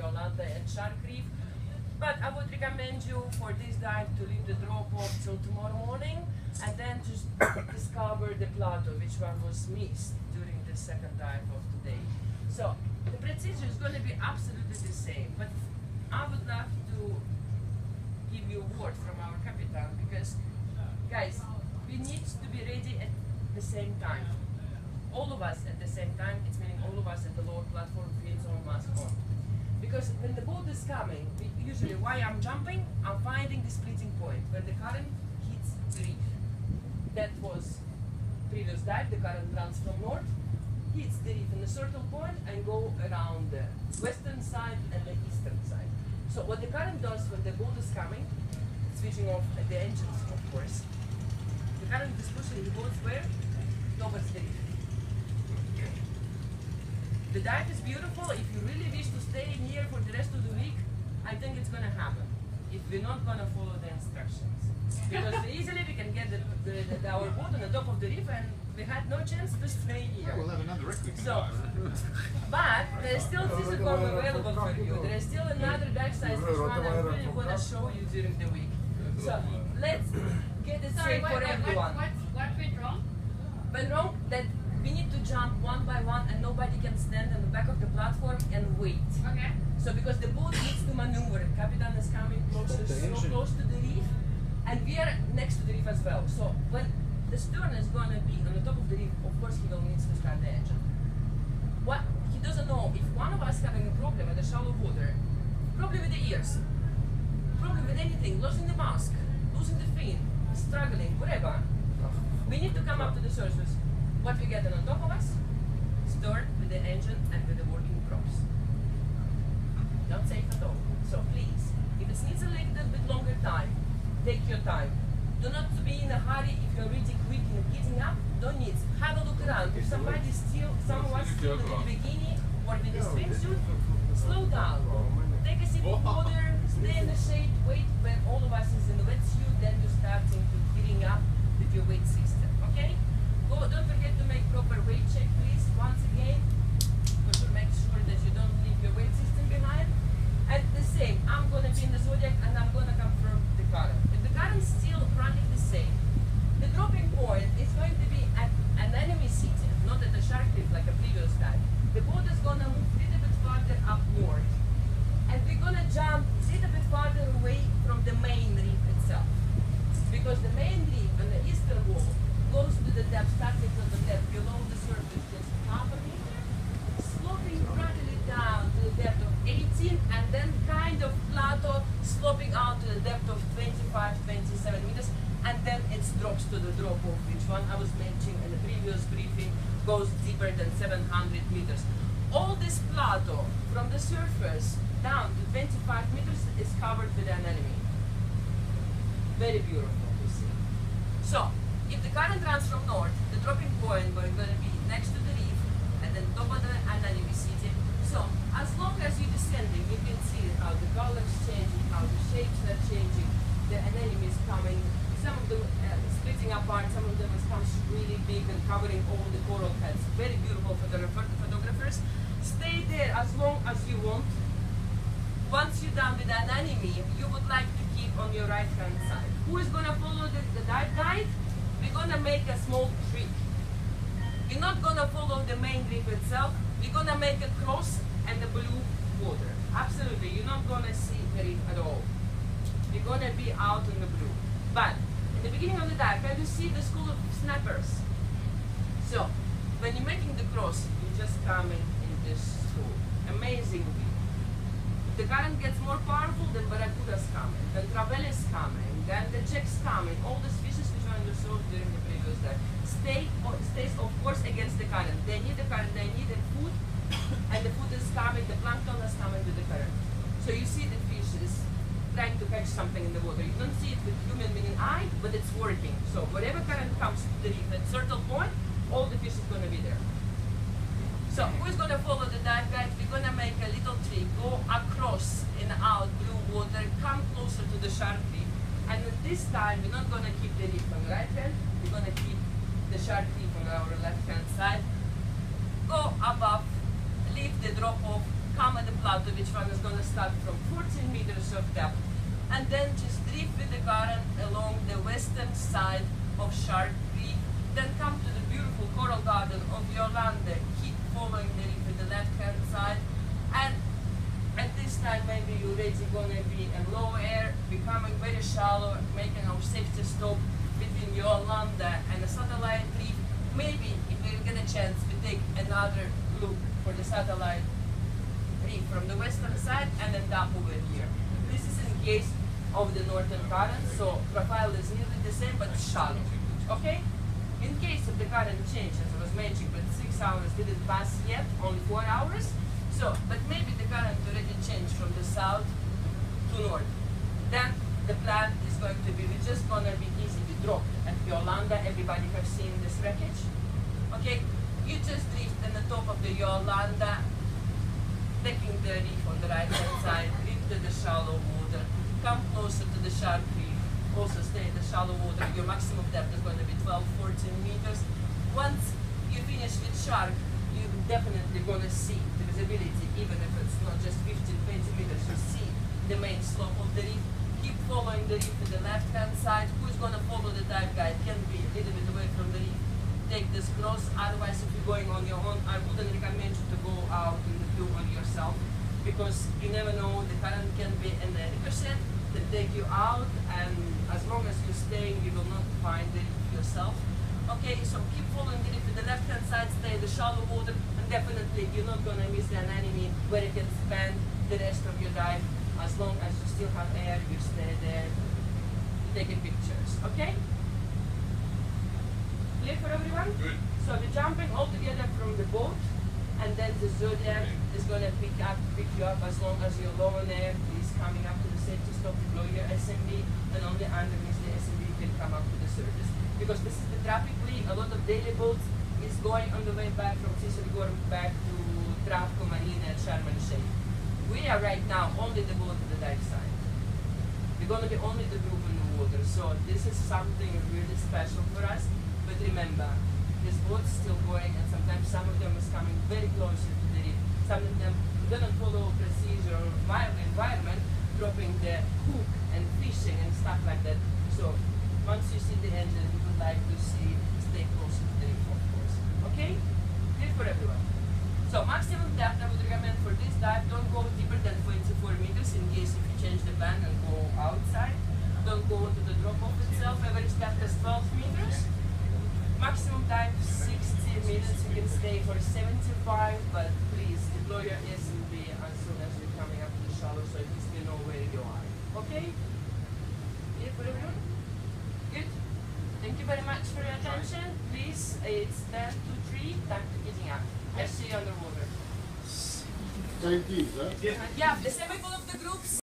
Yolanda and Shark Reef. But I would recommend you for this dive to leave the drop off till tomorrow morning and then just discover the plateau, which one was missed during the second dive of today. So the procedure is going to be absolutely the same, but I would love to give you a word from our captain because, guys, we need to be ready at the same time. All of us at the same time, it's meaning all of us at the lower platform, fins on, mask on. Because when the boat is coming, usually why I'm jumping, I'm finding the splitting point where the current hits the reef. That was previous dive, the current runs from north, hits the reef in the circle point and go around the western side and the eastern side. So what the current does when the boat is coming, switching off the engines of course, the current is pushing the boat where? Towards the reef. The dive is beautiful. If you really wish to stay in here for the rest of the week, I think it's going to happen. If we're not going to follow the instructions. Because easily we can get our boat on the top of the reef and we had no chance to stay here. We'll have another wreck we can but there is still physical available for you. There is still another dive size which one I'm really going to show you during the week. So let's get it safe for everyone. What went wrong? Went wrong that we need to jump one by one and nobody can stand on the back of the platform and wait. Okay. So because the boat needs to maneuver, the captain is coming closer, so close to the reef, and we are next to the reef as well. So when the stern is going to be on the top of the reef, of course he will need to start the engine. What he doesn't know, if one of us having a problem with the shallow water, probably with the ears, probably with anything, losing the mask, losing the fin, struggling, whatever, we need to come up to the surface. What we get on top of us, stern with the engine and with the working props. Not safe at all. So please, if it needs a little bit longer time, take your time. Do not be in a hurry. If you're really quick in getting up, don't need. Have a look around. If somebody's someone's still in the bikini or with a swimsuit, slow down. Take a sip of water, stay in the shade, wait when all of us is in the wetsuit, then you start getting up with your weight system. Okay? Don't forget to make proper weight check, please. Once again, to make sure that you don't leave your weight system behind. And the same, I'm going to be in the Zodiac and I'm going to confirm the current. If the current is still running the same, the dropping point is going to be at an enemy city, not at the Shark Reef like a previous time. The boat is going to move a little bit farther up north. And we're going to jump a little bit farther away from the main reef itself. Because the main reef on the eastern wall goes to the depth, starting from the depth below the surface, just half a meter, sloping gradually down to the depth of 18, and then kind of plateau, sloping out to the depth of 25, 27 meters, and then it drops to the drop-off, which one I was mentioning in the previous briefing, goes deeper than 700 meters. All this plateau, from the surface down to 25 meters, is covered with an enemy. Very beautiful to see. So, if the current runs from north, the dropping point is going to be next to the reef and then top of the enemy city. So as long as you're descending, you can see how the colors changing, how the shapes are changing, the enemy is coming, some of them splitting apart, some of them comes really big and covering all the coral heads. Very beautiful photographers. Stay there as long as you want. Once you're done with an enemy, you would like to keep on your right hand side. Who is going to follow the dive guide? We're going to make a small trick. We're not going to follow the main reef itself. We're going to make a cross and the blue water. Absolutely, you're not going to see the reef at all. We're going to be out in the blue. But in the beginning of the dive, can you see the school of snappers? So, when you're making the cross, you're just coming in this school. Amazing view. The current gets more powerful, then barracuda's coming, then trevally is coming, then the jack's coming, all the species which were understood during the previous dive. Stays of course against the current. They need the current, they need the food, and the food is coming, the plankton is coming with the current. So you see the fish is trying to catch something in the water. You don't see it with human meaning eye, but it's working. So whatever current comes to the reef at a certain point, all the fish is going to be there. So who's going to follow the dive guide? We're going to make a little trick, go across and out blue water, come closer to the Shark Reef. And this time, we're not going to keep the reef on the right hand, we're going to keep the Shark Reef on our left hand side. Go above, leave the drop off, come at the plateau, which one is going to start from 14 meters of depth, and then just drift with the current along the western side of Shark Reef, then come to the beautiful coral garden of Yolanda, keep following the reef with the left-hand side, and at this time maybe you're already going to be in low air, becoming very shallow, making our safety stop between Yolanda and the satellite reef. Maybe if we get a chance, we take another look for the satellite reef from the western side and end up over here. This is in case of the northern current, so profile is nearly the same but shallow. Okay? In case of the current change, as I was mentioning, but 6 hours didn't pass yet, only 4 hours. So, but maybe the current already changed from the south to north. Then the plan is going to be, we're just going to be easy to drop at Yolanda. Everybody has seen this wreckage. Okay? You just drift on the top of the Yolanda, taking the reef on the right hand side, drift to the shallow water, come closer to the Shark Reef, also stay in the shallow water. Your maximum depth is going to be 12-14 meters. Once you finish with Shark, you're definitely going to see the visibility, even if it's not just 15-20 meters, you see the main slope of the reef. Keep following the reef to the left hand side. Who's going to follow the dive guide can be a little bit away from the reef. Take this cross, otherwise if you're going on your own, I wouldn't recommend you to go out in the blue on yourself, because you never know, the current can be in the ricochet to take you out, and as long as you're staying, you will not find the reef yourself. Okay, so keep following the reef to the left hand side, stay in the shallow water, and definitely you're not going to miss an enemy where you can spend the rest of your dive. As long as you still have air, you stay there, taking pictures, okay? Clear for everyone? Good. So we're jumping all together from the boat, and then the Zodiac is going to pick you up as long as you're low on air. Please coming up to the safety stop, deploy your SMB, and only underneath the SMB you can come up to the surface. Because this is the traffic lead, a lot of daily boats is going on the way back from Sisselgorm back to Travko Marina at Sharm el Sheikh. We are right now only the boat to the dive side. We're going to be only the group in the water, so this is something really special for us. But remember, this boat's still going, and sometimes some of them is coming very close to the reef. Some of them didn't follow procedure or environment, dropping the hook and fishing and stuff like that. So once you see the engine, we would like to see, stay close to the reef, of course. Okay? Clear for everyone. So maximum depth I would recommend for this dive, don't go deeper than 24 meters in case if you change the plan and go outside. Don't go to the drop-off itself. Average depth is 12 meters. Maximum dive 60 minutes. You can stay for 75, but please deploy your SMB as soon as you're coming up to the shallow, so at least you know where you are. Okay? Clear for everyone? Good. Thank you very much for your attention. Please, it's 10 to 3, time to getting up. I'll see you underwater. Same teams, huh? Yeah, the same people of the groups.